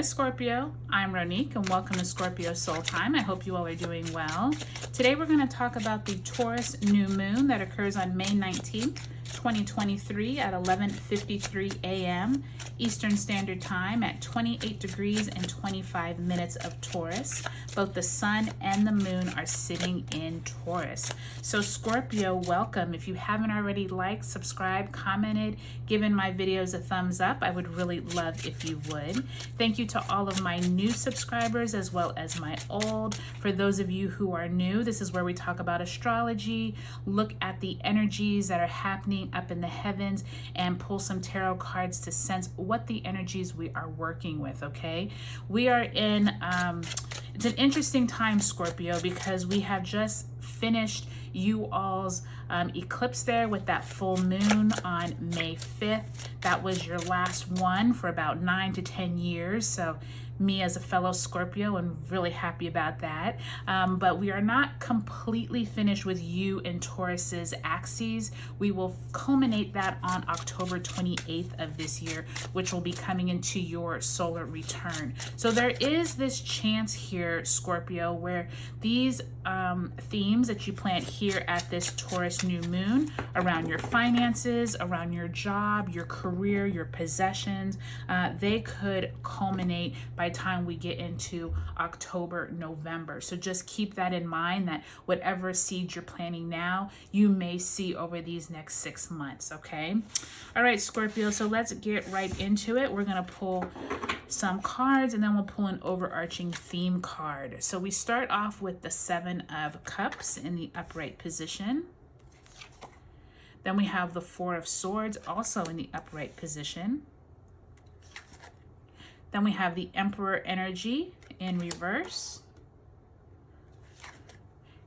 Scorpio, I'm Ronique and welcome to Scorpio Soul Time. I hope you all are doing well. Today we're going to talk about the Taurus New Moon that occurs on May 19th, 2023 at 11:53 a.m. Eastern Standard Time at 28 degrees and 25 minutes of Taurus. Both the sun and the moon are sitting in Taurus. So Scorpio, welcome. If you haven't already liked, subscribed, commented, given my videos a thumbs up, I would really love if you would. Thank you to all of my new subscribers as well as my old. For those of you who are new, this is where we talk about astrology, look at the energies that are happening up in the heavens, and pull some tarot cards to sense what the energies we are working with, okay? We are in, it's an interesting time, Scorpio, because we have just finished you all's eclipse there with that full moon on May 5th. That was your last one for about 9 to 10 years. So me as a fellow Scorpio, I'm really happy about that. But we are not completely finished with you and Taurus's axes. We will culminate that on October 28th of this year, which will be coming into your solar return. So there is this chance here, Scorpio, where these themes that you plant here at this Taurus new moon around your finances, around your job, your career, your possessions, they could culminate by the time we get into October, November. So just keep that in mind, that whatever seeds you're planting now, you may see over these next 6 months, okay? All right, Scorpio, so let's get right into it. We're going to pull some cards and then we'll pull an overarching theme card. So we start off with the 7 of Cups in the upright position. Then we have the 4 of Swords also in the upright position. Then we have the Emperor energy in reverse.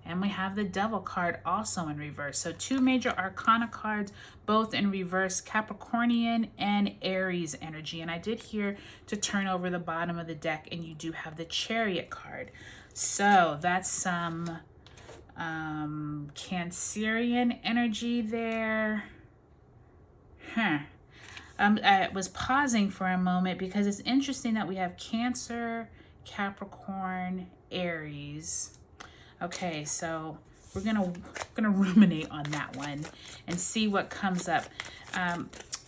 And we have the Devil card also in reverse. So 2 major arcana cards, both in reverse, Capricornian and Aries energy. And I did here to turn over the bottom of the deck, and you do have the Chariot card. So that's some Cancerian energy there. I was pausing for a moment because it's interesting that we have Cancer, Capricorn, Aries. Okay, so we're gonna ruminate on that one and see what comes up.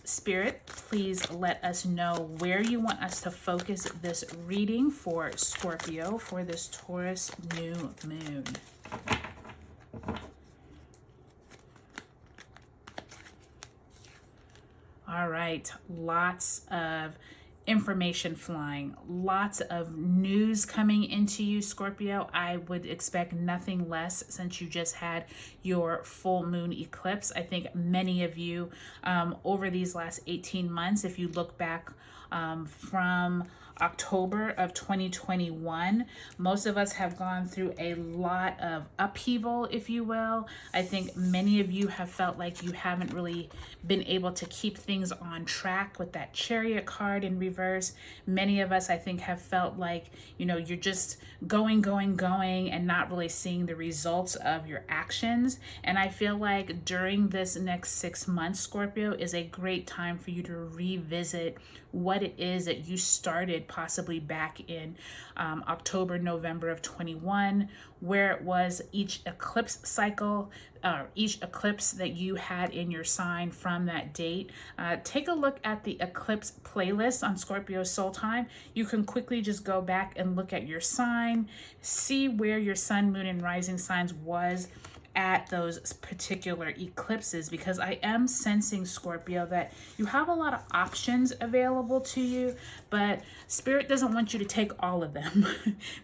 Spirit, please let us know where you want us to focus this reading for Scorpio for this Taurus new moon. All right, lots of information flying, lots of news coming into you, Scorpio. I would expect nothing less since you just had your full moon eclipse. I think many of you over these last 18 months, if you look back from October of 2021, most of us have gone through a lot of upheaval, if you will. I think many of you have felt like you haven't really been able to keep things on track with that Chariot card in reverse. Many of us, I think, have felt like, you know, you're just going and not really seeing the results of your actions. And I feel like during this next 6 months, Scorpio, is a great time for you to revisit what it is that you started possibly back in October, November of 21, where it was each eclipse cycle, each eclipse that you had in your sign from that date. Take a look at the eclipse playlist on Scorpio Soul Time. You can quickly just go back and look at your sign, see where your sun, moon, and rising signs was at those particular eclipses, because I am sensing, Scorpio, that you have a lot of options available to you, but Spirit doesn't want you to take all of them.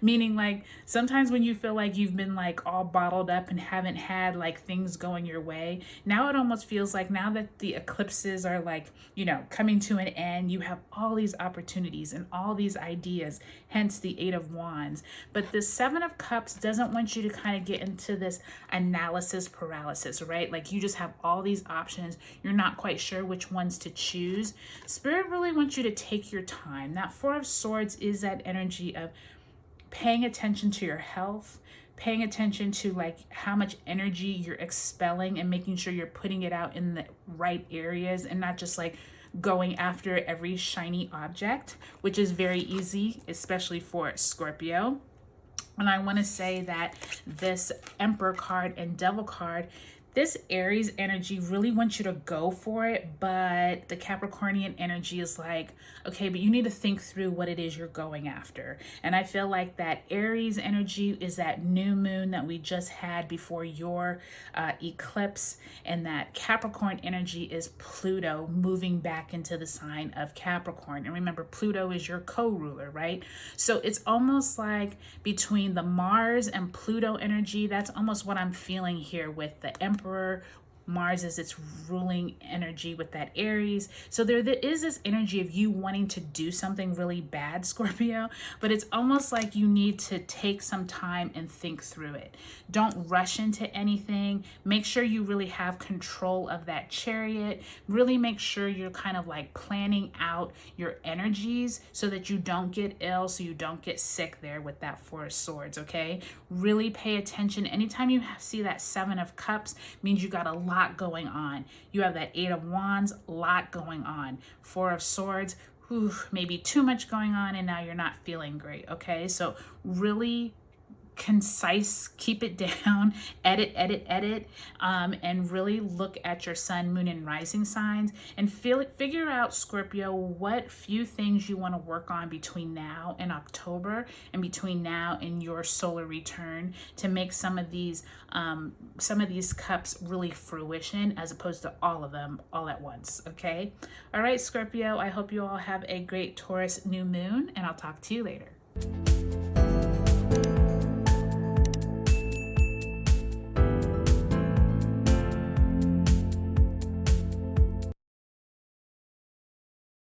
Meaning, like, sometimes when you feel like you've been like all bottled up and haven't had like things going your way, now it almost feels like now that the eclipses are like, you know, coming to an end, you have all these opportunities and all these ideas, hence the 8 of Wands. But the 7 of Cups doesn't want you to kind of get into this analysis paralysis, right? Like you just have all these options. You're not quite sure which ones to choose. Spirit really wants you to take your time. That 4 of Swords is that energy of paying attention to your health, paying attention to like how much energy you're expelling and making sure you're putting it out in the right areas and not just like going after every shiny object, which is very easy, especially for Scorpio. And I want to say that this Emperor card and Devil card, this Aries energy really wants you to go for it, but the Capricornian energy is like, okay, but you need to think through what it is you're going after. And I feel like that Aries energy is that new moon that we just had before your eclipse, and that Capricorn energy is Pluto moving back into the sign of Capricorn. And remember, Pluto is your co-ruler, right? So it's almost like between the Mars and Pluto energy, that's almost what I'm feeling here with the Emperor. Mars is its ruling energy with that Aries. So there is this energy of you wanting to do something really bad, Scorpio, but it's almost like you need to take some time and think through it. Don't rush into anything. Make sure you really have control of that Chariot. Really make sure you're kind of like planning out your energies so that you don't get ill, so you don't get sick there with that Four of Swords, okay? Really pay attention. Anytime you see that Seven of Cups, means you got a lot going on. You have that Eight of Wands, lot going on. Four of Swords, maybe too much going on, and now you're not feeling great, okay? So really concise, keep it down, edit, and really look at your sun, moon, and rising signs, and figure out, Scorpio, what few things you want to work on between now and October, and between now and your solar return, to make some of these cups really fruition, as opposed to all of them all at once. Okay, all right, Scorpio, I hope you all have a great Taurus new moon, and I'll talk to you later.